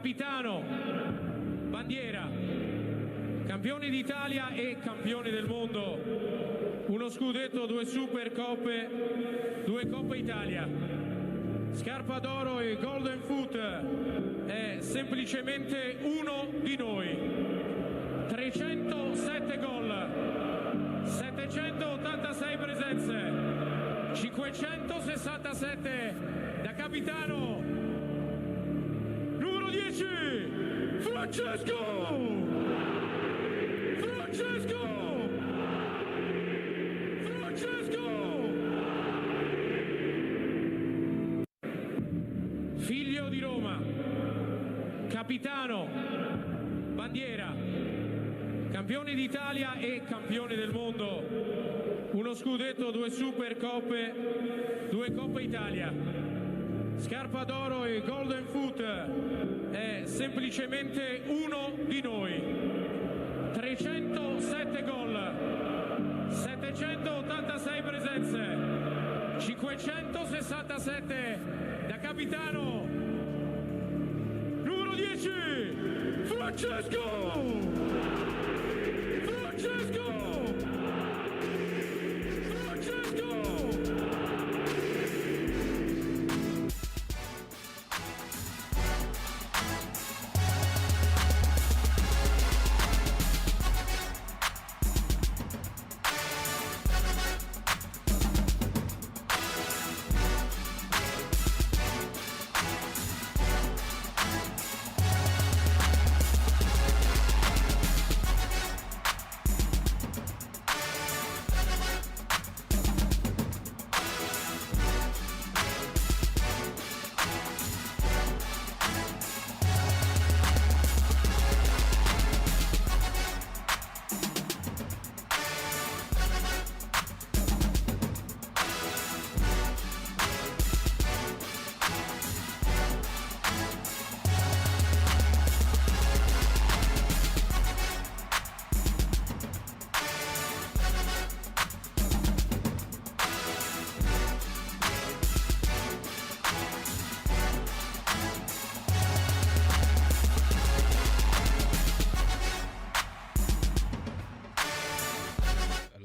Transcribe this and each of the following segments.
capitano, bandiera, campioni d'Italia e campioni del mondo, uno scudetto, 2 Supercoppe, 2 Coppe Italia, scarpa d'oro e Golden Foot, è semplicemente uno di noi. 307 gol, 786 presenze, 567 da capitano, numero 10, Francesco! Figlio di Roma, capitano, bandiera, campioni d'Italia e campioni del mondo, uno scudetto, 2 Supercoppe, 2 Coppe Italia, scarpa d'oro e Golden Foot, è semplicemente uno di noi. 307 gol, 786 presenze, 567 da capitano, numero 10, Francesco!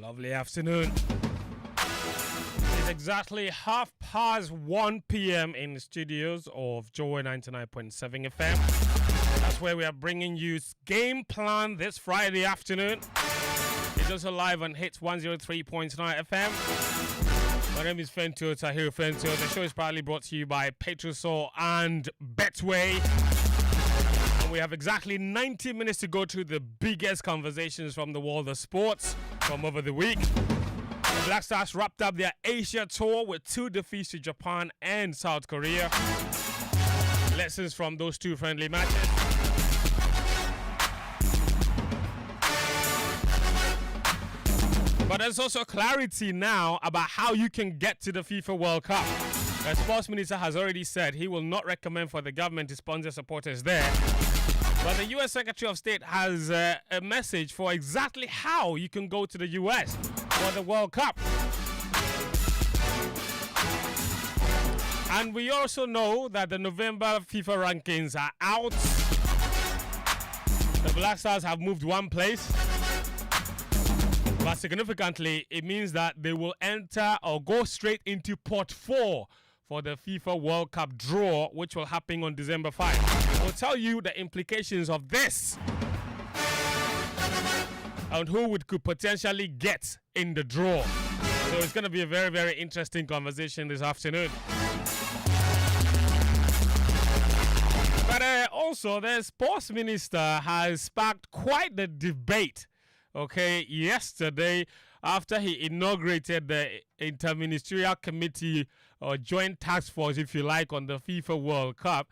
Lovely afternoon. It's exactly 1:30 p.m. in the studios of Joy 99.7 FM. That's where we are bringing you Game Plan this Friday afternoon. It's also live on Hitz 103.9 FM. My name is Fentuo, Tahiru Fentuo. The show is proudly brought to you by Petrosol and Betway. And we have exactly 90 minutes to go through the biggest conversations from the world of sports from over the week. The Black Stars wrapped up their Asia tour with 2 defeats to Japan and South Korea. Lessons from those 2 friendly matches. But there's also clarity now about how you can get to the FIFA World Cup. The sports minister has already said he will not recommend for the government to sponsor supporters there. But the U.S. Secretary of State has a message for exactly how you can go to the U.S. for the World Cup. And we also know that the November FIFA rankings are out. The Black Stars have moved 1 place. But significantly, it means that they will enter or go straight into pot 4 for the FIFA World Cup draw, which will happen on December 5. We'll tell you the implications of this and who could potentially get in the draw. So it's going to be a very, very interesting conversation this afternoon. But also, the sports minister has sparked quite the debate, yesterday after he inaugurated the Interministerial Committee or Joint Task Force, if you like, on the FIFA World Cup.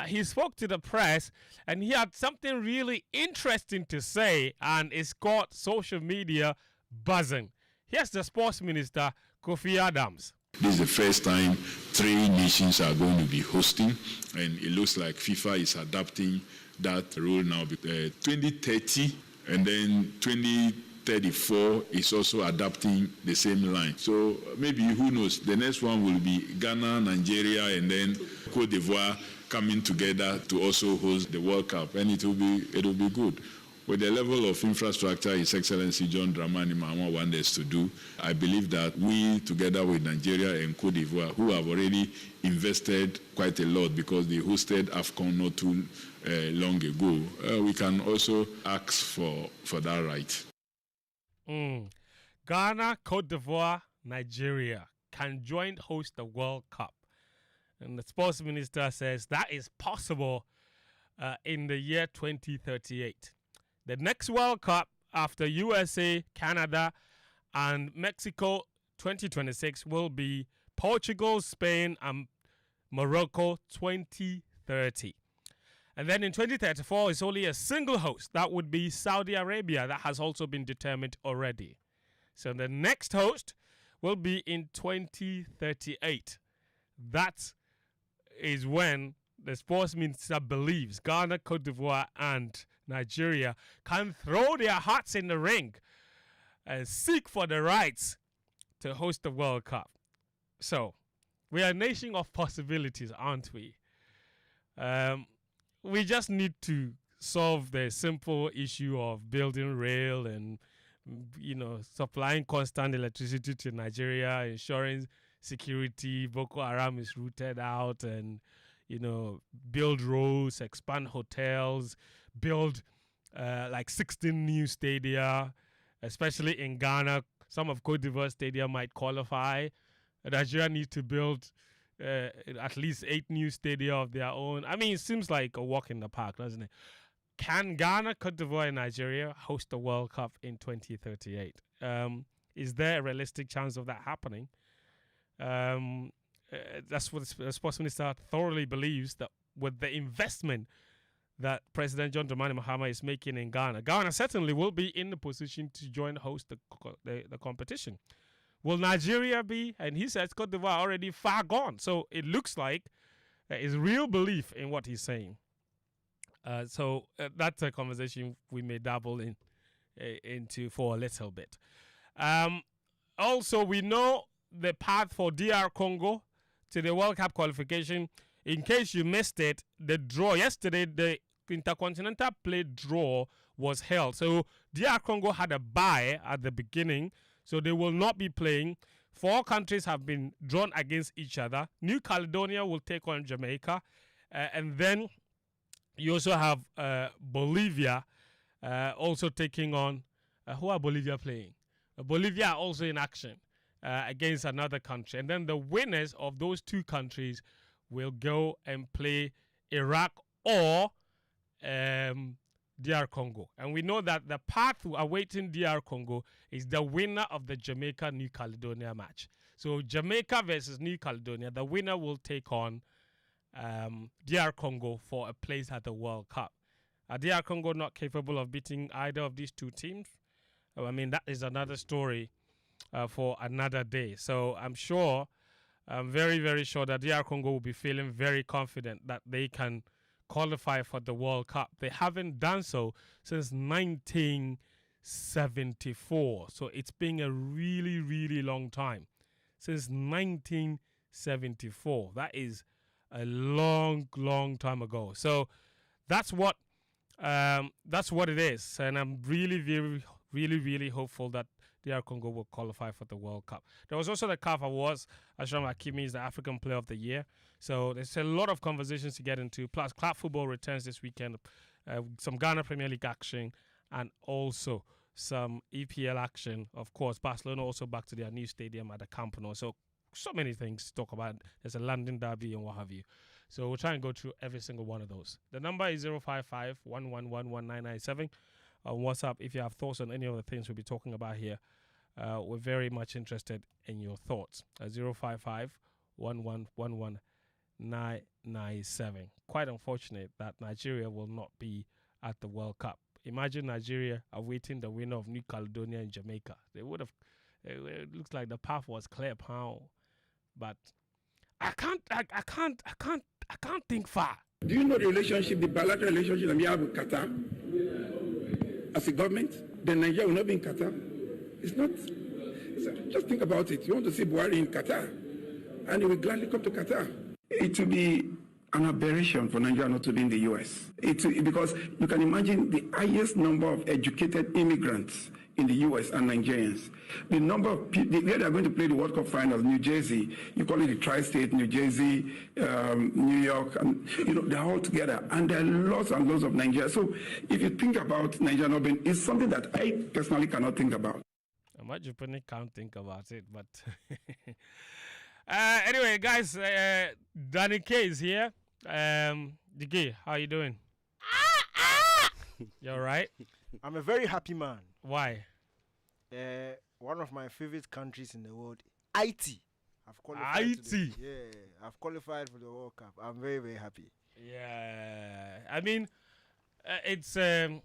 He spoke to the press and he had something really interesting to say, and it's got social media buzzing. Here's the sports minister, Kofi Adams. This is the first time 3 nations are going to be hosting, and it looks like FIFA is adapting that role now. 2030 and then 2034 is also adapting the same line. So maybe, who knows, the next one will be Ghana, Nigeria, and then Cote d'Ivoire coming together to also host the World Cup, and it will be good. With the level of infrastructure His Excellency John Dramani Mahama wants us to do, I believe that we, together with Nigeria and Cote d'Ivoire, who have already invested quite a lot because they hosted AFCON not too long ago, we can also ask for that right. Ghana, Cote d'Ivoire, Nigeria can joint host the World Cup. And the sports minister says that is possible in the year 2038. The next World Cup after USA, Canada, and Mexico 2026 will be Portugal, Spain, and Morocco 2030. And then in 2034, it's only a single host. That would be Saudi Arabia. That has also been determined already. So the next host will be in 2038. That is when the sports minister believes Ghana, Cote d'Ivoire, and Nigeria can throw their hats in the ring and seek for the rights to host the World Cup. So, we are a nation of possibilities, aren't we? We just need to solve the simple issue of building rail and, supplying constant electricity to Nigeria, ensuring security. Boko Haram is rooted out, and build roads, expand hotels, build like 16 new stadia, especially in Ghana. Some of Cote d'Ivoire stadia might qualify. Nigeria needs to build at least 8 new stadia of their own. I mean, it seems like a walk in the park, doesn't it? Can Ghana, Cote d'Ivoire, and Nigeria host the World Cup in 2038? Is there a realistic chance of that happening? That's what the sports minister thoroughly believes, that with the investment that President John Dramani Mahama is making in Ghana, Ghana certainly will be in the position to join host the competition. Will Nigeria be? And he says Cote d'Ivoire already far gone. So it looks like there is real belief in what he's saying. So that's a conversation we may dabble into for a little bit. Also, we know the path for DR Congo to the World Cup qualification. In case you missed it, the draw yesterday, the Intercontinental Play draw was held. So DR Congo had a bye at the beginning, so they will not be playing. 4 countries have been drawn against each other. New Caledonia will take on Jamaica, and then you also have Bolivia also taking on. Who are Bolivia playing? Bolivia are also in action against another country. And then the winners of those 2 countries will go and play Iraq or DR Congo. And we know that the path awaiting DR Congo is the winner of the Jamaica-New Caledonia match. So Jamaica versus New Caledonia, the winner will take on DR Congo for a place at the World Cup. Are DR Congo not capable of beating either of these 2 teams? I mean, that is another story for another day. So I'm very, very sure that DR Congo will be feeling very confident that they can qualify for the World Cup. They haven't done so since 1974. So it's been a really, really long time. Since 1974. That is a long, long time ago. So that's what it is. And I'm really, really hopeful that DR Congo will qualify for the World Cup. There was also the CAF Awards. Ashraf Hakimi is the African Player of the Year. So there's a lot of conversations to get into. Plus, club football returns this weekend. Some Ghana Premier League action and also some EPL action. Of course, Barcelona also back to their new stadium at the Camp Nou. So many things to talk about. There's a London derby and what have you. So we'll try and go through every single one of those. The number is 055-111-1997. On WhatsApp, if you have thoughts on any of the things we'll be talking about here, we're very much interested in your thoughts. 055-111-1997. Quite unfortunate that Nigeria will not be at the World Cup. Imagine Nigeria awaiting the winner of New Caledonia and Jamaica. They would have. It looks like the path was clear, but I can't think far. Do you know the relationship, the bilateral relationship that we have with Qatar? As a government, then Nigeria will not be in Qatar. It's not. Just think about it. You want to see Buhari in Qatar, and he will gladly come to Qatar. It will be an aberration for Nigeria not to be in the US. Because you can imagine the highest number of educated immigrants in the US and Nigerians. The number of people, where they are going to play the World Cup finals, New Jersey, you call it the tri-state, New Jersey, New York, and they're all together. And there are lots and lots of Nigeria. So if you think about Nigeria not being, it's something that I personally cannot think about. Japan can't think about it, but anyway, guys, Danny K is here. DK, how you doing? You all right? I'm a very happy man. Why? One of my favorite countries in the world, IT. I've qualified. IT. I've qualified for the World Cup. I'm very, very happy. Yeah, I mean, it's and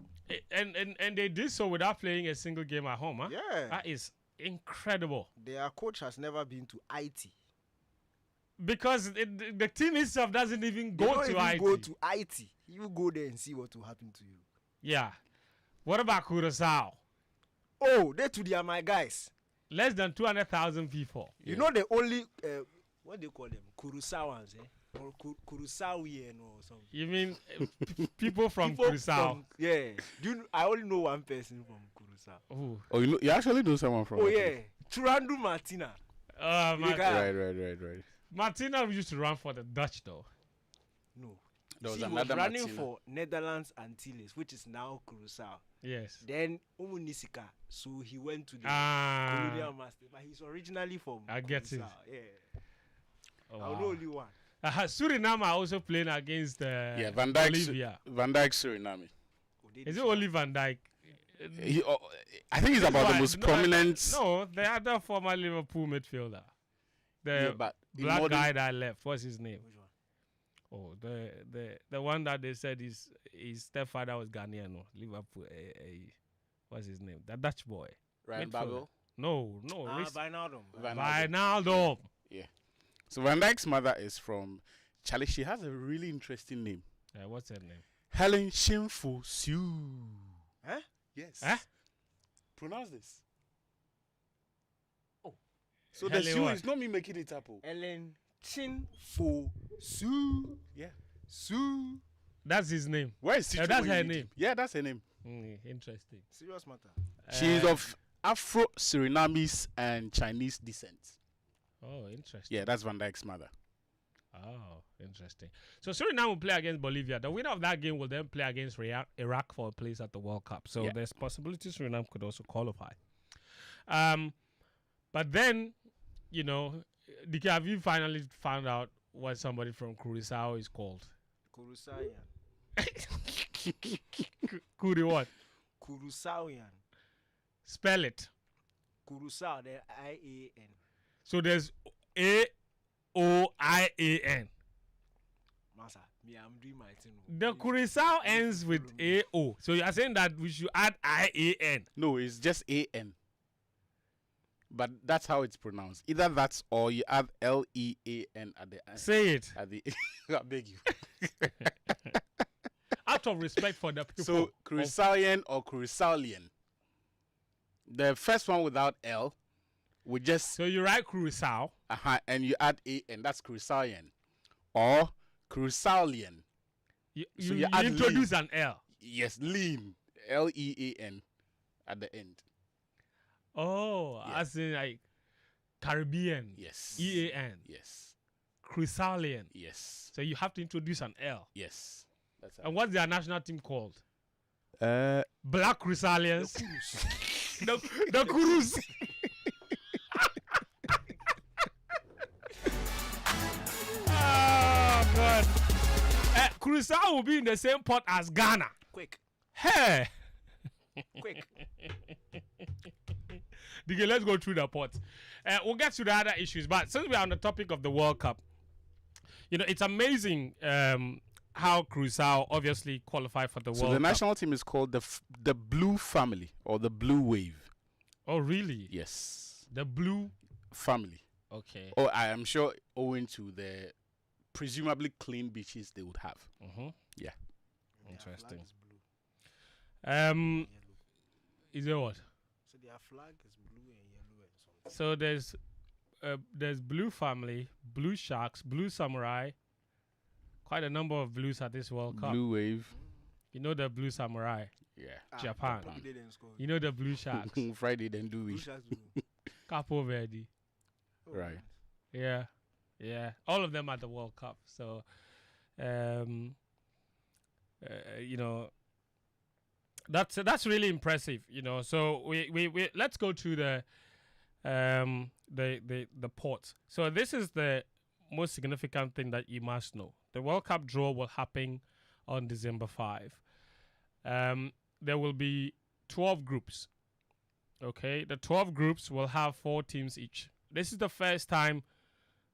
they did so without playing a single game at home, huh? Yeah, that is incredible. Their coach has never been to IT because the team itself doesn't even go to IT. Go to IT. You go there and see what will happen to you. Yeah. What about Curaçao? Oh, they are my guys. Less than 200,000 people. You know the only what do you call them? Curaçaoans, or Curaçaoian or something. You mean people from Curaçao? Yeah. I only know one person from Curaçao. Ooh. Oh, you actually know someone from? Oh yeah, Churandu Martina. Right. Martina used to run for the Dutch though. No. There was she another was running Martina. for Netherlands Antilles, which is now Curaçao. Yes. Then Umunisika, so he went to the colonial master, but he's originally from I get Curaçao. it. Yeah. Oh, I know only one. Suriname are also playing against Van Dijk, Bolivia. Van Dijk, Suriname. Is it only Van Dijk? I think he's about the most prominent. No, the other former Liverpool midfielder, the black guy that left. What's his name? Which one? Oh, the one that they said his stepfather was Ghanaian. No, Liverpool. What's his name? The Dutch boy. Ryan midfielder. Babel. No. Wijnaldum. Wijnaldum. Yeah. So Van Dijk's mother is from Charlie. She has a really interesting name. What's her name? Helen Shimfu Siu. Huh? Yes. Huh? Pronounce this. Oh. So Helen the Siu what? is not me making it up. Oh. Ellen Chin Fo Su. Yeah. Su. That's his name. Where is Sitsofe that's when her you need name. him? Yeah, that's her name. Interesting. Serious matter. She's of Afro-Surinamese and Chinese descent. Oh, interesting. Yeah, that's Van Dijk's mother. Oh, interesting. So Suriname will play against Bolivia. The winner of that game will then play against Iraq for a place at the World Cup. So Yeah. there's possibility Suriname could also qualify. But then, DK, have you finally found out what somebody from Curaçao is called? Curaçaoian. Kuri what? Curaçaoian. Spell it. Curaçao, the IAN. So there's AOIAN. Massa, me, I'm doing my thing. The Curaçao ends with AO. So you are saying that we should add IAN. No, it's just AN. But that's how it's pronounced. Either that's or you add LEAN at the end. Say it. At the I beg you. Out of respect for the people. So Curaçaoian or Curaçaolian. The first one without L would just So you write Curaçao. and you add AN. That's Curaçaoian. Or Curaçaolian. You add introduce an L. Yes, lean. LEAN at the end. Oh, Yeah. as in like Caribbean. Yes. EAN. Yes. Curaçaolian. Yes. So you have to introduce an L. Yes. That's And what's their national team called? how. Black Curaçaolians. The Kurus. Oh, God. Curaçao will be in the same pot as Ghana. Quick. Hey. Quick. DK, let's go through the pot. We'll get to the other issues, but since we're on the topic of the World Cup, it's amazing how Curaçao obviously qualified for the World So Cup. the national team is called the Blue Family or the Blue Wave. Oh, really? Yes. The Blue. Family. Okay. Oh, I am sure owing to the presumably clean beaches they would have. Mm-hmm. Yeah. Interesting. Flag is blue, Is it what? so their flag is blue and yellow and something. So there's Blue Family, Blue Sharks, Blue Samurai, quite a number of blues at this World Cup. Blue Wave. You know the Blue Samurai, Yeah. Japan. They didn't score. You know the Blue Sharks, Friday then do Blue we? Sharks do. Capo Verde. Oh, Right. Yeah, all of them at the World Cup. So, you know, that's really impressive. You know, so we let's go to the ports. So this is the most significant thing that you must know. The World Cup draw will happen on December 5. There will be 12 groups. Okay, the 12 groups will have 4 teams each. This is the first time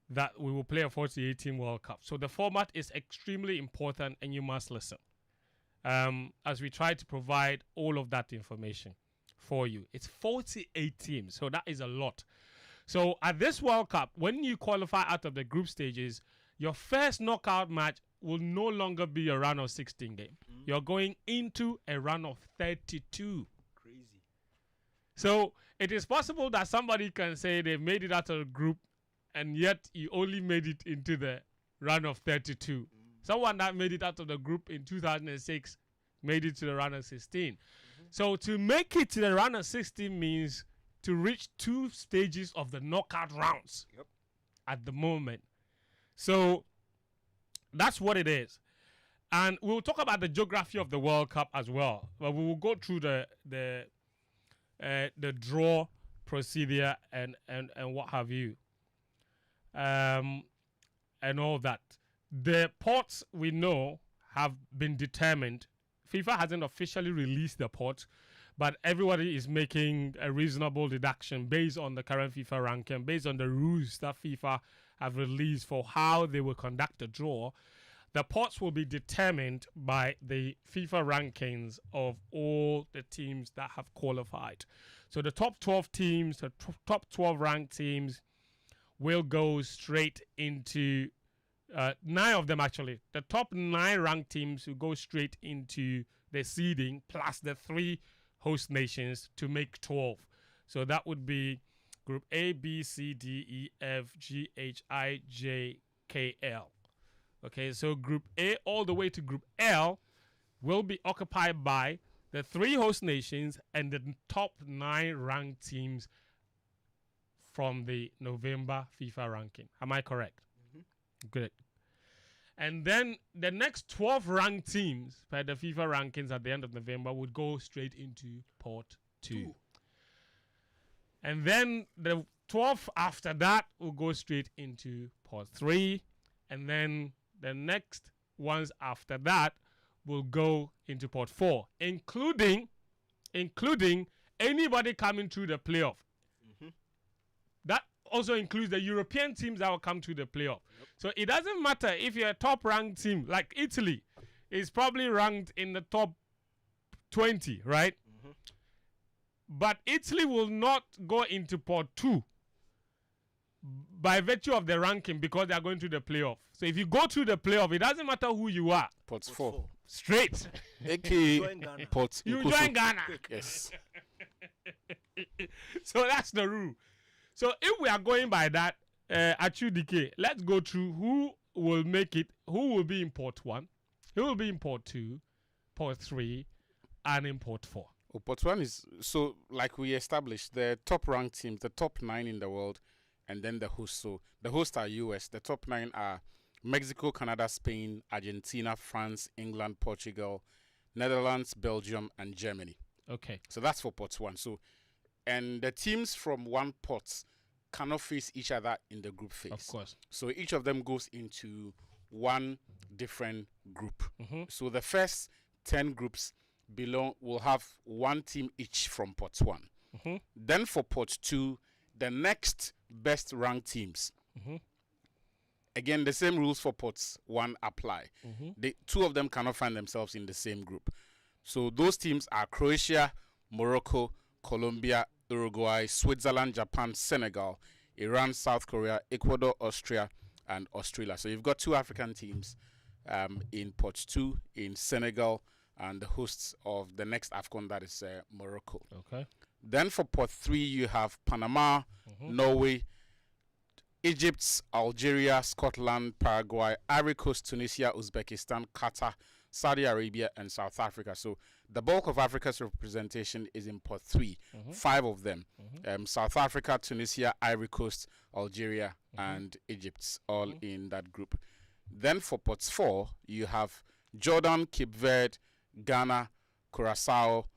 that we will play a 48-team World Cup. So the format is extremely important and you must listen as we try to provide all of that information for you. It's 48 teams, so that is a lot. So at this World Cup, when you qualify out of the group stages, your first knockout match will no longer be a round of 16 game. You're going into a round of 32. Crazy. So it is possible that somebody can say they made it out of the group and yet you only made it into the round of 32. Someone that made it out of the group in 2006 made it to the round of 16. So to make it to the round of 16 means to reach 2 stages of the knockout rounds at the moment. So that's what it is. And we'll talk about the geography of the World Cup as well. But we will go through the draw procedure and what have you. And all that. The ports we know have been determined. FIFA hasn't officially released the ports, but everybody is making a reasonable deduction based on the current FIFA ranking, based on the rules that FIFA have released for how they will conduct the draw. The ports will be determined by the FIFA rankings of all the teams that have qualified. So the top 12 teams, the top 12 ranked teams will go straight into 9 of them actually. The top 9 ranked teams will go straight into the seeding plus the 3 host nations to make 12. So that would be Group A, B, C, D, E, F, G, H, I, J, K, L. Okay, so Group A all the way to Group L will be occupied by the 3 host nations and the top 9 ranked teams from the November FIFA ranking. Am I correct? Good. And then the next 12 ranked teams per the FIFA rankings at the end of November would go straight into Port 2. And then the 12 after that will go straight into Port 3. And then the next ones after that will go into Port 4, including anybody coming through the playoff. That also includes the European teams that will come to the playoff. So it doesn't matter if you're a top-ranked team, like Italy is probably ranked in the top 20, right? But Italy will not go into Port 2 by virtue of the ranking because they are going to the playoff. So if you go to the playoff, it doesn't matter who you are. Ports 4. Straight. A.K.A. Ports. You join Ghana. Yes. So that's the rule. So if we are going by that, Atsu DK, let's go through who will make it, who will be in Port 1, who will be in Port 2, Port 3, and in Port 4. Oh, Port 1 is, so like we established, the top ranked teams, the top 9 in the world, and then the hosts. So the hosts are US. The top 9 are Mexico, Canada, Spain, Argentina, France, England, Portugal, Netherlands, Belgium, and Germany. Okay. So that's for Port 1. So, and the teams from one pot cannot face each other in the group phase. Of course. So each of them goes into one different group. So the first 10 groups will have one team each from Port 1. Then for Port 2, the next best ranked teams. Again, the same rules for Port 1 apply. The 2 of them cannot find themselves in the same group. So those teams are Croatia, Morocco, Colombia, Uruguay, Switzerland, Japan, Senegal, Iran, South Korea, Ecuador, Austria, and Australia. So you've got 2 African teams in Port 2 in Senegal, and the hosts of the next AFCON, that is Morocco. Okay. Then for Port 3, you have Panama, Norway, Egypt, Algeria, Scotland, Paraguay, Ivory Coast, Tunisia, Uzbekistan, Qatar, Saudi Arabia, and South Africa. So the bulk of Africa's representation is in pot 3, 5 of them. South Africa, Tunisia, Ivory Coast, Algeria, and Egypt, all in that group. Then for pot 4, you have Jordan, Cape Verde, Ghana, Curacao,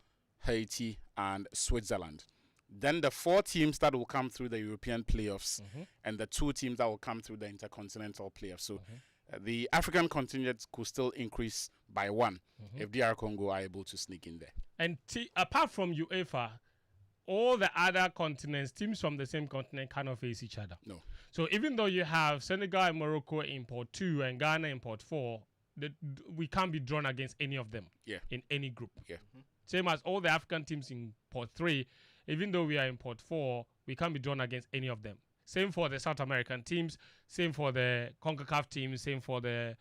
Haiti, and Switzerland. Then the 4 teams that will come through the European playoffs and the 2 teams that will come through the intercontinental playoffs. So the African contingent could still increase by 1 if DR Congo are able to sneak in there. And apart from UEFA, all the other continents, teams from the same continent cannot face each other. No. So even though you have Senegal and Morocco in pot 2 and Ghana in pot 4, we can't be drawn against any of them in any group. Same as all the African teams in pot 3, even though we are in pot 4, we can't be drawn against any of them. Same for the South American teams, same for the CONCACAF teams, same for the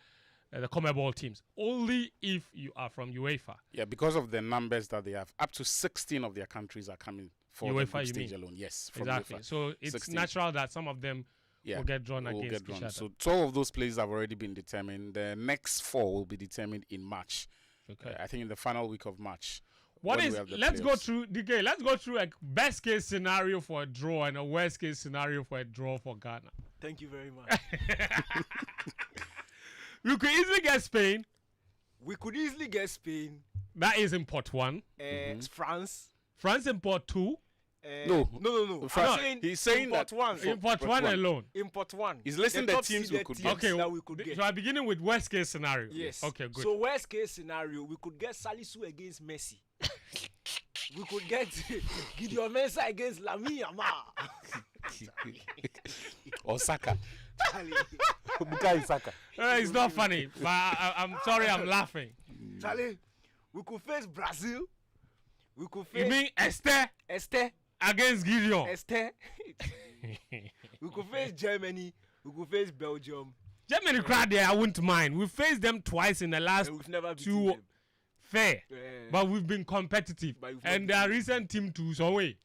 CONMEBOL teams. Only if you are from UEFA. Yeah, because of the numbers that they have, up to 16 of their countries are coming for UEFA, the group you stage mean? alone. Yes, from Exactly. UEFA. So it's 16. natural that some of them will get drawn against each other. So 12 of those places have already been determined. The next 4 will be determined in March. Okay. I think in the final week of March. Let's go through a best case scenario for a draw and a worst case scenario for a draw for Ghana. Thank you very much. We could easily get Spain. We could easily get Spain. That is in pot 1. France. France in pot 2. No. He's saying pot that 1. In pot 1 alone. In pot 1. He's listing the teams we could get. Okay, that we could get. So I'm beginning with worst case scenario. Yes. Okay, good. So worst case scenario, we could get Salisu against Messi. We could get Gideon Mensah against Lamine Yamal. Or Saka. Bukayo Saka. It's not funny, but I'm sorry, I'm laughing. Charlie, we could face Brazil. We could face. You mean Esther against Gideon? Esther. We could face Germany. We could face Belgium. Germany crowd there, I wouldn't mind. We faced them twice in the last And we've never beaten 2. them. Fair, but we've been competitive, and their recent team too, some way.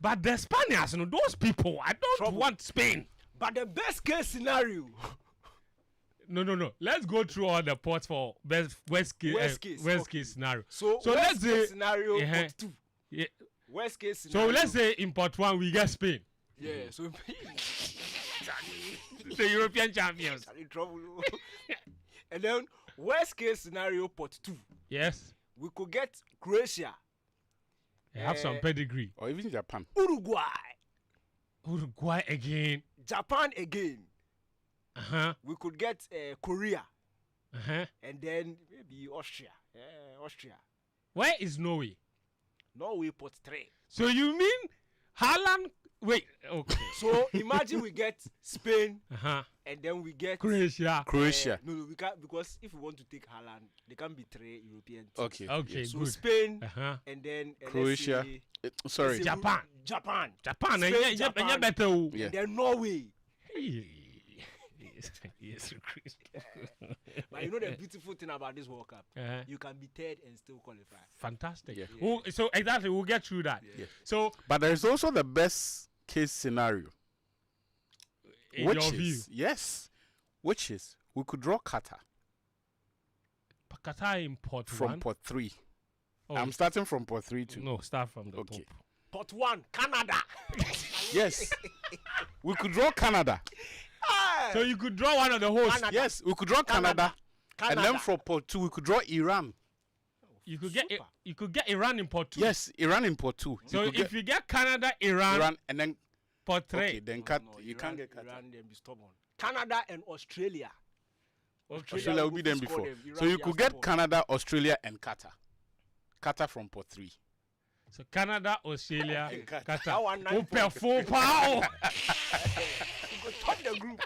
But the Spaniards, you know, those people, I don't want Spain. But the best case scenario. No. Let's go through all the pots for worst case scenario. So let's say case scenario pot 2. Yeah. Worst case scenario. So let's say in pot 1 we get Spain. Yeah. So the European champions. Trouble. And then worst case scenario pot 2. Yes. We could get Croatia. They have some pedigree. Or even Japan. Uruguay again. Japan again. We could get Korea. And then maybe Austria. Austria. Where is Norway? Norway pot 3. So you mean Haaland? Wait, okay. So imagine we get Spain, and then we get Croatia. No, we can't, because if we want to take Haaland, they can be 3 European teams. Okay, so good. Spain, and then Croatia. Let's say Japan. Spain, And better. and then Norway. Yes, But you know the beautiful thing about this World Cup, you can be 3rd and still qualify. Fantastic. Yeah. So exactly, we'll get through that. Yeah. So, but there is also the best case scenario. In your view, yes, which is we could draw Qatar. But Qatar in pot from 1? pot 3. Oh, I'm starting from pot 3 too. No, start from the top. Pot 1, Canada. Yes, we could draw Canada. So you could draw one of the hosts. Canada. Yes, we could draw Canada. And then from pot 2 we could draw Iran. You could get Iran in pot 2. Yes, Iran in pot 2. So if you get Canada, Iran and then pot 3. Okay, then you can't get Qatar. Iran, then be stubborn. Canada and Australia. Australia will be them before. So you could get Canada, Australia, and Qatar. Qatar from pot 3. So Canada, Australia, and Qatar. That one 9 points. 4 pounds. You could top the group.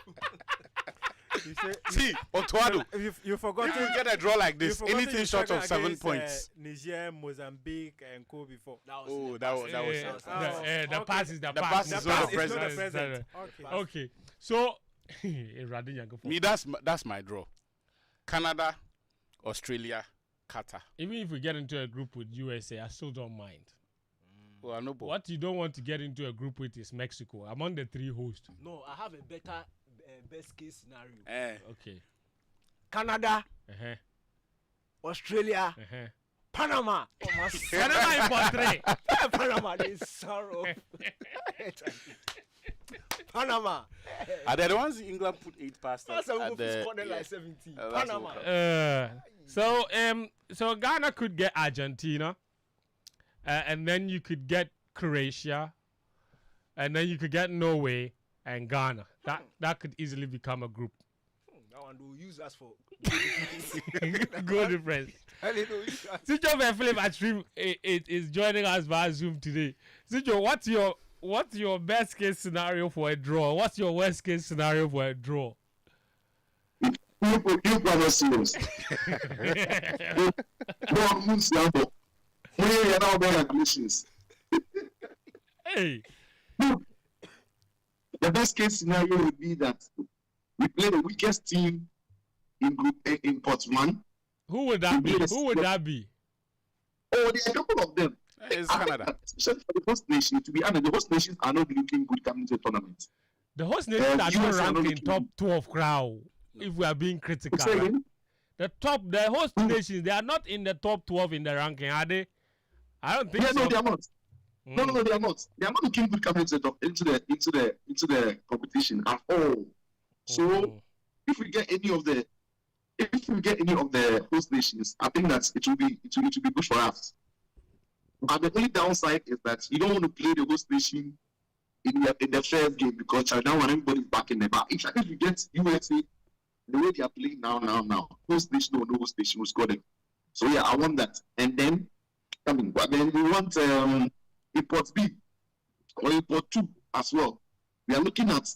See, Otuado. You forgot If you get a draw like this, anything short of 7 against, points. Niger, Mozambique, and co before. That was The pass is the The pass. pass is not the It's not present. the present. Okay. So, Me, that's my draw. Canada, Australia, Qatar. even if we get into a group with USA, I still don't mind. Well, no ball. What you don't want to get into a group with is Mexico among the 3 hosts. No, I have a better best case scenario. Okay. Canada, Uh-huh. Australia, Uh-huh. Panama. Oh, my Panama in pot 3. Panama, they sorrow. Panama. Are they the ones in England put 8 past us? That's a at good the- scored yeah. like 17. That's Panama. okay. So Ghana could get Argentina, and then you could get Croatia, and then you could get Norway and Ghana. That could easily become a group. That one will use us for Good difference. Sitsofe Philip Atsrim is joining us via Zoom today. Sitso, what's your best case scenario for a draw? What's your worst case scenario for a draw? You brother serious. No, moves now. We are now better conditions. Hey, Look, the best case scenario would be that we play the weakest team in group A in pot 1. who would that be? Yes. Who would that be? Oh, there are a couple of them. It's I think Canada. that, especially for the host nation, to be honest, the host nations are not looking good coming to the tournament. The host nations are not US are ranked not in looking top good. 12 crowd. If we are being critical, Say right? again? The host nations, they are not in the top 12 in the ranking, are they? I don't think Yeah, so. no, they are not. No, they are not. They are not looking good coming into the competition at all. So if we get any of the host nations, I think that it will be good for us. But the only downside is that you don't want to play the host nation in the first game because China want everybody back in the back. If you get USA the way they are playing now, host nation or no host nation will score them. So yeah, I want that. And then but then we want import B or import 2 as well. We are looking at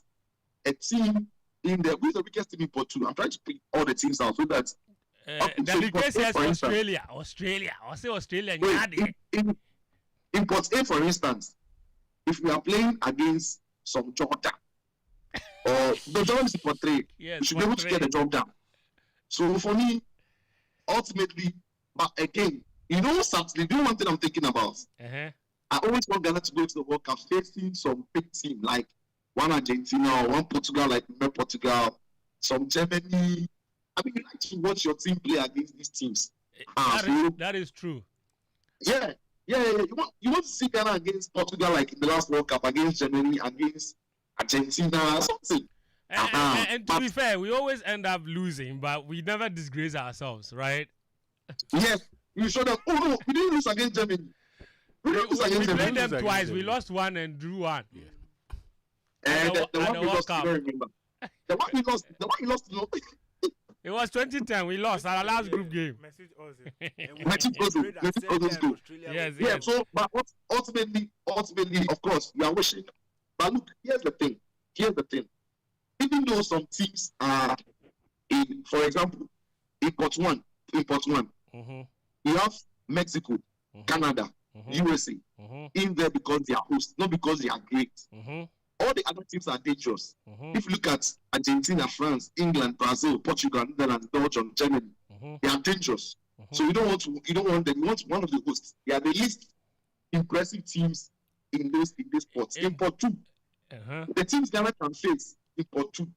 a team in the who's the weakest team in import 2. I'm trying to pick all the teams out so that The case says for instance. Australia. I'll say Australia. Wait, in import A, for instance, if we are playing against some Georgia or the Georgia is import 3, Yes, we should be able to get the job done. So for me, ultimately, but again, you know something, do one thing I'm thinking about. Uh-huh. I always want Ghana to go to the World Cup facing some big team like one Argentina or one Portugal, like Portugal, some Germany. I mean, you like to watch your team play against these teams. That is true. Yeah. You want to see Ghana against Portugal like in the last World Cup, against Germany, against Argentina, something. And to be fair, we always end up losing, but we never disgrace ourselves, right? Yes, you showed up. Oh no, we didn't lose against Germany. We didn't lose We against played Germany. them twice. We lost one and drew one. Yeah. And the at one the we World lost, I Cup. don't remember. The one we lost, you know. It was 2010. We lost our last group game. Message us. Yes, Yeah, yes. so but ultimately, of course, we are wishing. But look, here's the thing. Even though some teams are in, for example, import one, Mm-hmm. you have Mexico, Canada, USA in there because they are hosts, not because they are great. All the other teams are dangerous. If you look at Argentina, France, England, Brazil, Portugal, Netherlands, Belgium, Germany, they are dangerous. So you don't want them. You want one of the hosts. They are the least impressive teams in this sport. Import 2. The teams Ghana can face import 2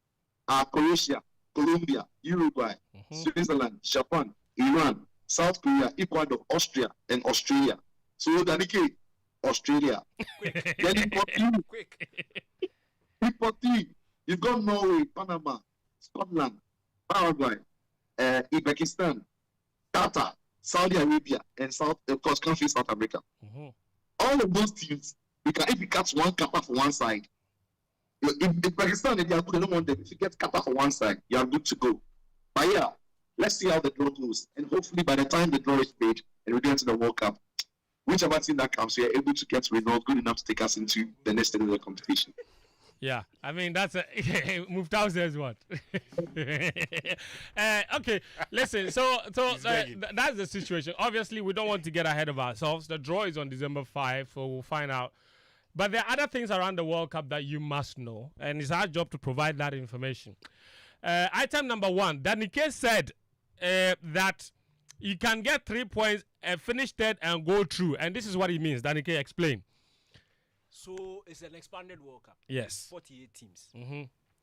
are Croatia, Colombia, Uruguay, Switzerland, Japan, Iran, South Korea, Ecuador, Austria, and Australia. So Danike, Australia. Then import 3, you've got Norway, Panama, Scotland, Paraguay, Uzbekistan, Qatar, Saudi Arabia, and of course, country South Africa. All of those teams, if you catch one kappa for one side, in Pakistan, if you are good, they don't want them. If you get kappa for one side, you are good to go. But yeah, let's see how the draw goes. And hopefully, by the time the draw is made and we get to the World Cup, whichever team that comes, we are able to get results good enough to take us into the next stage of the competition. Yeah, I mean, that's a Muftawu says what? Okay, listen, so that's the situation. Obviously, we don't want to get ahead of ourselves. The draw is on December 5, so we'll find out. But there are other things around the World Cup that you must know, and it's our job to provide that information. Item number 1, Danike said that you can get 3 points, finish third, and go through. And this is what he means. Danike, explain. So it's an expanded World Cup. Yes. 48 teams. Mm-hmm.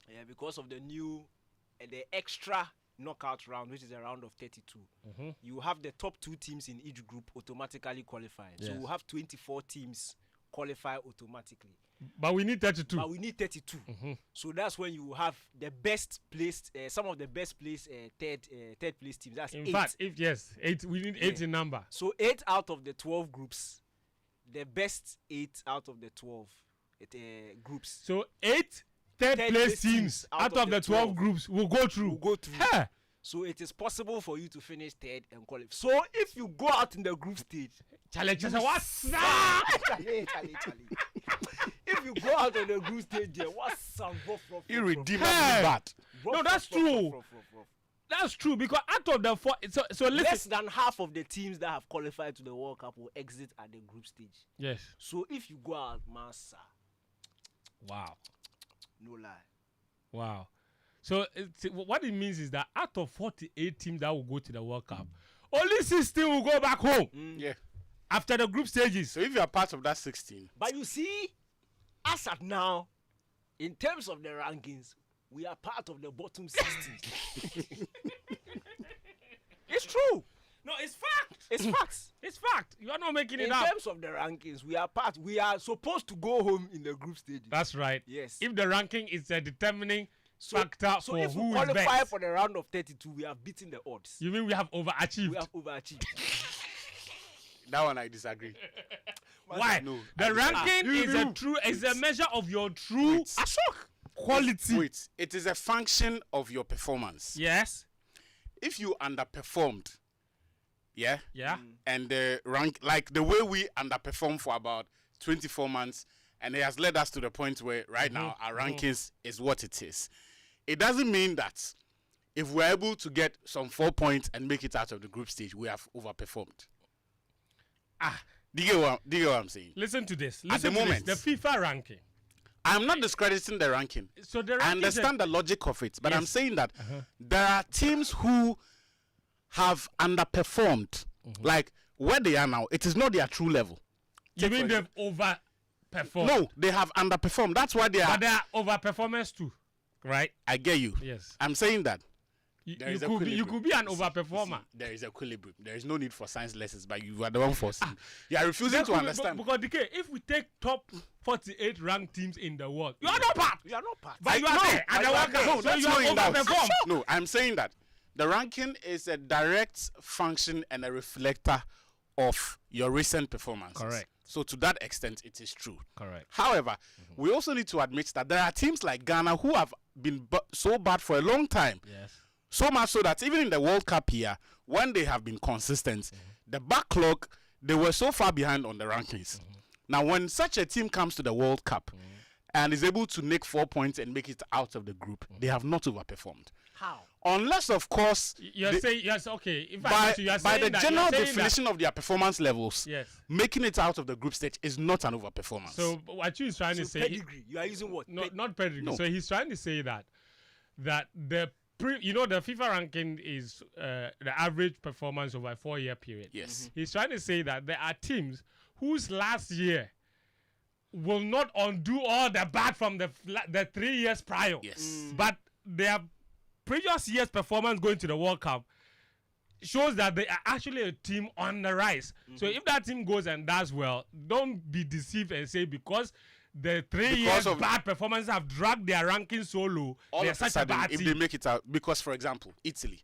Yeah, because of the new, the extra knockout round, which is a round of 32. Mm-hmm. You have the top 2 teams in each group automatically qualifying. Yes. So we'll have 24 teams qualify automatically. But we need 32. But we need 32. Mm-hmm. So that's when you have the best placed, some of the best placed third place teams. That's In 8. fact, if yes, 8, we need 8 in number. So 8 out of the 12 groups, the best 8 out of the 12 groups. So 8 third place teams out of the 12 groups will go through. Will go through. Huh. So it is possible for you to finish third and qualify. So if you go out in the group stage, Challenge. What's Charlie. If you go out on the group stage, there what's some Irredeemably Hey. bad. No, that's true. That's true because out of the 4, so listen. Less than half of the teams that have qualified to the World Cup will exit at the group stage. Yes. So if you go out, massa, Wow. no lie. Wow. So what it means is that out of 48 teams that will go to the World Cup, only 16 will go back home Yeah. after the group stages. So if you are part of that 16, But you see, as at now, in terms of the rankings, we are part of the bottom 16. It's true. No, it's fact. It's facts. It's fact. You are not making it In up. terms of the rankings, we are supposed to go home in the group stages. That's right. Yes. If the ranking is a determining factor So for if we who is qualify best, for the round of 32, we have beaten the odds. you mean we have overachieved? We have overachieved. that one I disagree. Why? No, the I ranking disagree. is a measure of your true quality. Wait, it is a function of your performance. Yes. If you underperformed, yeah, Yeah. and the rank, like the way we underperformed for about 24 months, and it has led us to the point where right now our rankings is what it is. It doesn't mean that if we're able to get some 4 points and make it out of the group stage, we have overperformed. Do you get what I'm saying? Listen to this. At the Listen to moment, this. The FIFA ranking. I'm not discrediting the ranking. So the I ranking understand the logic of it, but I'm Yes. saying that there are teams who have underperformed. Like where they are now, it is not their true level. You mean they've overperformed? No, they have underperformed. That's why they are. But they are overperformers too, right? I get you. Yes. I'm saying that You there is could be an See, overperformer. there is equilibrium. There is no need for science lessons, but you are the one forcing. You are refusing to understand. Because DK, if we take top 48 ranked teams in the world, you are not part. You are not part. But you are there. And the World Cup, No, so that's you not are in doubt. overperformed. No, I'm saying that the ranking is a direct function and a reflector of your recent performances. Correct. So to that extent, it is true. Correct. However, we also need to admit that there are teams like Ghana who have been so bad for a long time. Yes. So much so that even in the World Cup here, when they have been consistent, the backlog, they were so far behind on the rankings. Now, when such a team comes to the World Cup and is able to make 4 points and make it out of the group, they have not overperformed. How? Unless, of course, You're saying, yes, okay. If I by, get you, you're by saying the that, general you're saying definition of their performance levels, Yes. making it out of the group stage is not an overperformance. So what you is trying to So say, pedigree. You are using what? not pedigree. No. So he's trying to say that the the FIFA ranking is the average performance over a 4-year period. yes. He's trying to say that there are teams whose last year will not undo all the bad from the 3 years prior. Yes. But their previous year's performance going to the World Cup shows that they are actually a team on the rise. So if that team goes and does well, don't be deceived and say because the 3 years of bad performances have dragged their ranking so low, All they're of a such a sudden, bad if team. they make it out, because, for example, Italy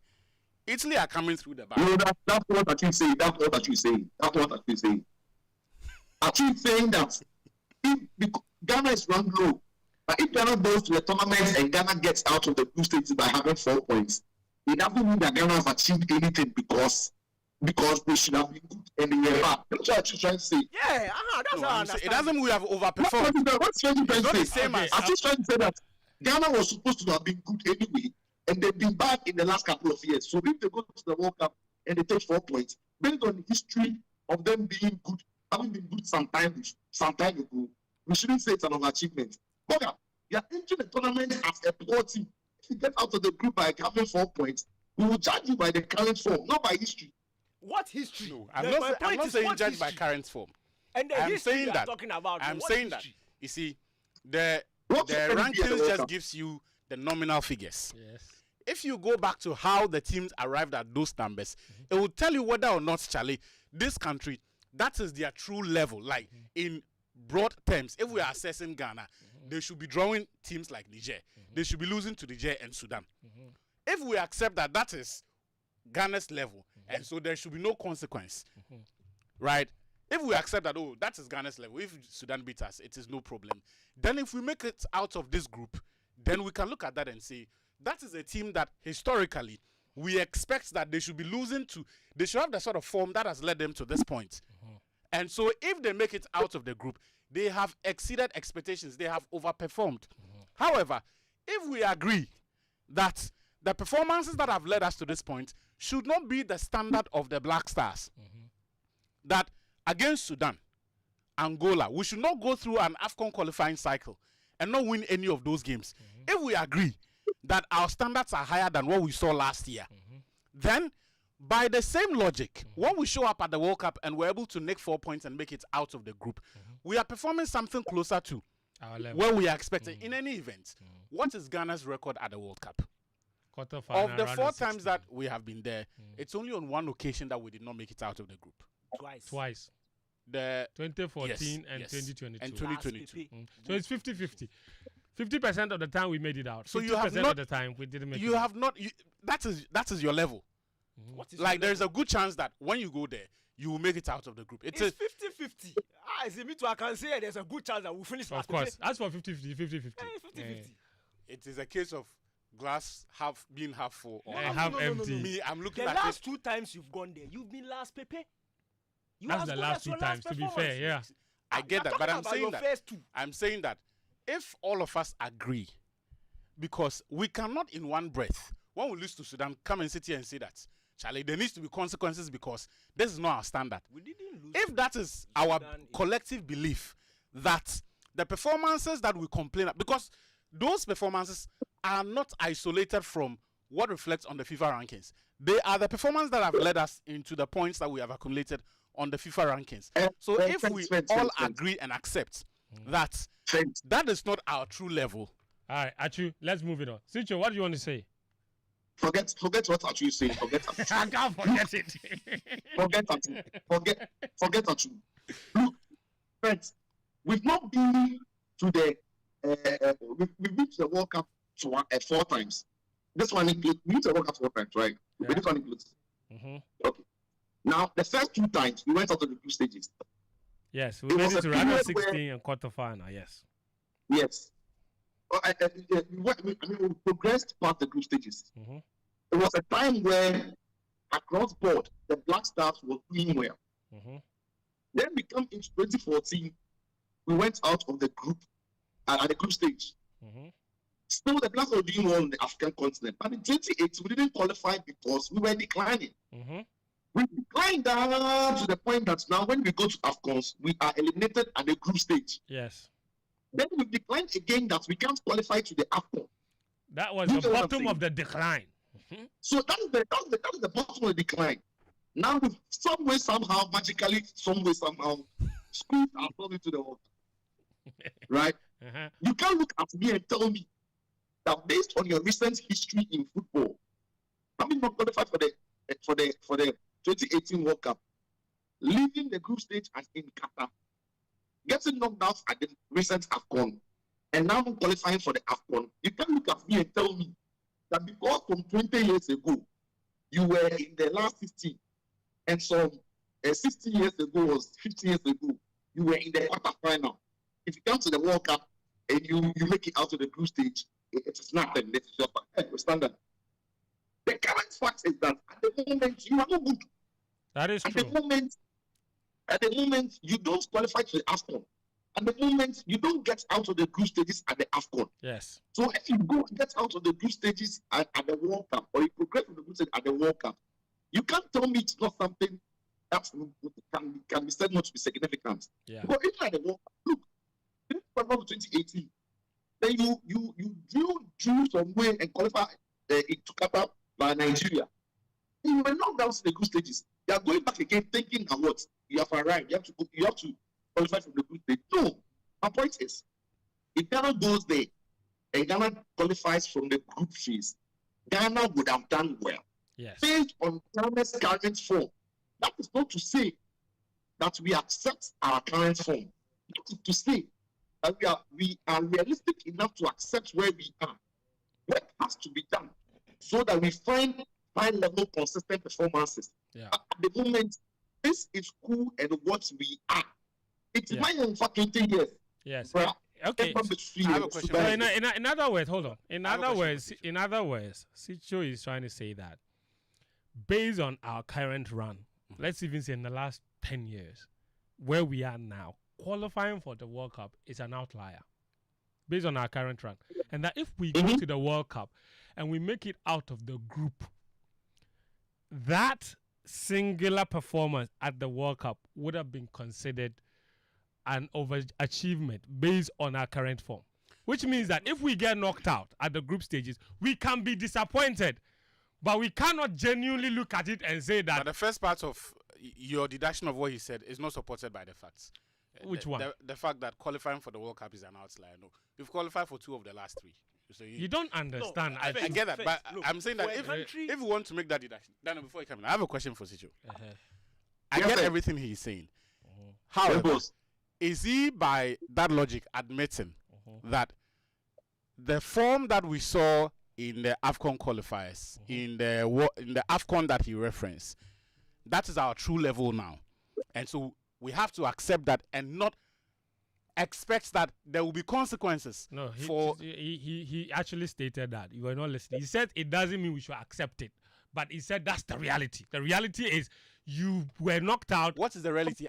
are coming through the back. No, that's what Atsu is saying. That's what Atsu is saying. That's what Atsu is saying. Atsu is saying that if Ghana is ranked low, but if Ghana goes to the tournament and Ghana gets out of the group stages by having 4 points, it doesn't mean that Ghana has achieved anything because they should have been good and they were bad. That's what Atsu is trying to say. Yeah, that's how I understand. It doesn't mean we have overperformed. What's trying It's not to the say? same as Atsu is trying to say that Ghana was supposed to have been good anyway, and they've been bad in the last couple of years. So if they go to the World Cup and they take 4 points, based on the history of them being good, having been good some time ago, we shouldn't say it's an overachievement. But you are entering the tournament as a poor team. If you get out of the group by having 4 points, we will judge you by the current form, not by history. What history? No, I'm not saying judged by current form. And the I'm history saying you are that. talking about. I'm what saying that. history? You see, the What's the rankings World just Cup? gives you the nominal figures. Yes. If you go back to how the teams arrived at those numbers, it will tell you whether or not, Charlie, this country, that is their true level. Like in broad terms, if we are assessing Ghana, they should be drawing teams like Niger. They should be losing to Niger and Sudan. If we accept that that is Ghana's level, and so there should be no consequence, right? If we accept that, oh, that is Ghana's level, if Sudan beat us, it is no problem. Then if we make it out of this group, then we can look at that and say, that is a team that historically we expect that they should be losing to, they should have the sort of form that has led them to this point. And so if they make it out of the group, they have exceeded expectations, they have overperformed. However, if we agree that the performances that have led us to this point should not be the standard of the Black Stars, that against Sudan, Angola, we should not go through an AFCON qualifying cycle and not win any of those games. If we agree that our standards are higher than what we saw last year, then by the same logic, when we show up at the World Cup and we're able to nick 4 points and make it out of the group, we are performing something closer to Our level. where we are expecting. In any event, what is Ghana's record at the World Cup? Quarterfinal, Of the round 4 of times 16. that we have been there, it's only on one occasion that we did not make it out of the group. Twice. The 2014 and yes, 2022. and 2022. So it's 50-50. 50% of the time we made it out. So 50% you have not- of the time we didn't make it You out. have not. That is your level. What is Like there is a good chance that when you go there, you will make it out of the group. It's 50-50. I see me too. I can say there's a good chance that we'll finish Of last. course. As for 50-50, 50-50. It's 50-50. It is a case of glass half being half full or Half empty. Me, I'm looking The at last it. 2 times you've gone there, you've been last, Pepe. You That's as the good last as 2 your times, to be fair, performance. yeah. I get You're that, but talking I'm about saying your that. first 2. I'm saying that if all of us agree, because we cannot in one breath, when we lose to Sudan, come and sit here and say that, Charlie, there needs to be consequences because this is not our standard. We didn't lose. If that is our Sudan is- collective belief that the performances that we complain of, because those performances are not isolated from what reflects on the FIFA rankings. They are the performances that have led us into the points that we have accumulated on the FIFA rankings. So if we all agree and accept that that is not our true level. All right, Atsu, let's move it on. Sitcho, what do you want to say? Forget what Atsu is saying. Forget Atsu. I can't forget it. Forget Atsu. Forget Atsu. Look, friends, we've not been to the we've been to the World Cup 4 times. This one includes we been to the World Cup 4 times, right? Yeah. But this one includes. Okay. Now the first 2 times we went out of the group stages. Yes, we It made was it a to round of period where- 16 and quarterfinal, yes. Yes. We progressed past the group stages. Mhm. It was a time where across board the Black Stars were doing well. Mhm. Then we come into 2014, we went out of the group at the group stage. Mhm. Still, the Blacks were doing well on the African continent. But in 2018, we didn't qualify because we were declining. Mhm. We declined down to the point that now when we go to AFCONs, we are eliminated at the group stage. Yes. Then we declined again that we can't qualify to the AFCON. That was You the know what I'm bottom saying? of the decline. So that is the bottom of the decline. Now, we some way, somehow, magically, some way, somehow, squeeze ourselves into the water. Right? Uh-huh. You can't look at me and tell me that based on your recent history in football, having not qualified for the 2018 World Cup, leaving the group stage as in Qatar, getting knocked out at the recent AFCON, and now qualifying for the AFCON, you can't look at me and tell me that because from 20 years ago, you were in the last 16, and some 60 years ago or 50 years ago, you were in the quarterfinal. If you come to the World Cup and you make it out of the group stage, it is nothing. This is your standard. The current fact is that at the moment you are not good. That is At true. the moment you don't qualify to the AFCON. At the moment you don't get out of the group stages at the AFCON. Yes. So if you go get out of the group stages at the World Cup, or you progress from the group stage at the World Cup, you can't tell me it's not something that can be said not to be significant. Yeah. But even at the World Cup, look, this was 2018. Then you drew some way and qualify into Qatar by Nigeria. You were knocked down to the group stages. You are going back again thinking that what you have arrived. You have to qualify from the group stage. No. My point is, if Ghana goes there and Ghana qualifies from the group phase, Ghana would have done well. Yes. Based on Ghana's current form. That is not to say that we accept our current form. That is to say that we are realistic enough to accept where we are. Work has to be done so that we find high-level, consistent performances. Yeah. At the moment, this is who and what we are. It's my own for 20 years. Yes. Bruh. Okay. I have a question. So in other words, hold on. In other words, Sitcho is trying to say that based on our current run, let's even say in the last 10 years, where we are now, qualifying for the World Cup is an outlier based on our current run. And that if we go to the World Cup and we make it out of the group, that singular performance at the World Cup would have been considered an overachievement based on our current form. Which means that if we get knocked out at the group stages, we can be disappointed, but we cannot genuinely look at it and say that. But the first part of your deduction of what he said is not supported by the facts. Which one? The fact that qualifying for the World Cup is an outlier. No, we've qualified for 2 of the last 3. So you don't understand. No, I get that, but look, I'm saying that if we want to make that deduction, Daniel, before you come in, I have a question for Sitcho. I get everything he's saying. However, is he by that logic admitting that the form that we saw in the AFCON qualifiers, in the AFCON that he referenced, that is our true level now, and so we have to accept that and not expect that there will be consequences. No, he actually stated that. You were not listening. He said it doesn't mean we should accept it, but he said that's the reality. The reality is you were knocked out. What is the reality?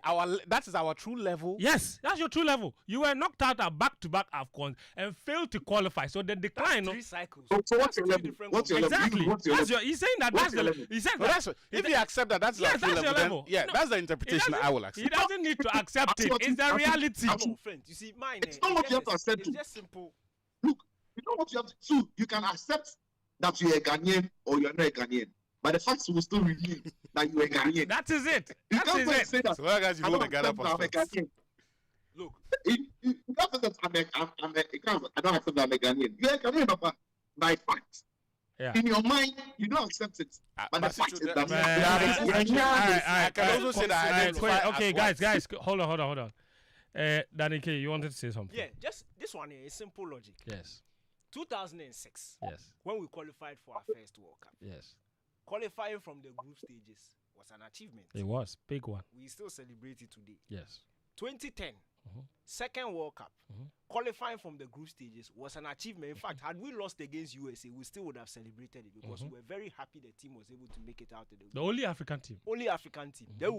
That is our true level. Yes, that's your true level. You were knocked out at back-to-back AFCONs and failed to qualify. So the decline. That's 3 cycles. So what's your level? What's your exactly. level? He's saying that that's the level. He said that. If you accept that, that's yes, that's your level. Then, no, that's the interpretation I will accept. He doesn't need to accept it. It's the reality. No, friend. You see, mine. It's not what you have to accept. It's just simple. Look, you know what you have to do. You can accept that you're a Ghanaian or you're not a Ghanaian, but the facts will still reveal that you're a Ghanaian. That is it. You can't say that. So long as you hold the Ghana passport. Look, you can't say that I don't accept that I'm a Ghanaian. You're a Ghanaian, Papa, by fact. Yeah. In your mind, you don't accept it. But the fact is that I can also say that. Okay, guys, hold on. Danny K, you wanted to say something? yeah, just this one here is simple logic. Yes. 2006, Yes. when we qualified for our first World Cup, Yes. qualifying from the group stages was an achievement. It was big one. We still celebrate it today. Yes. 2010, second World Cup, qualifying from the group stages was an achievement. In fact, had we lost against USA, we still would have celebrated it because we were very happy the team was able to make it out of The only African team. only African team. Then we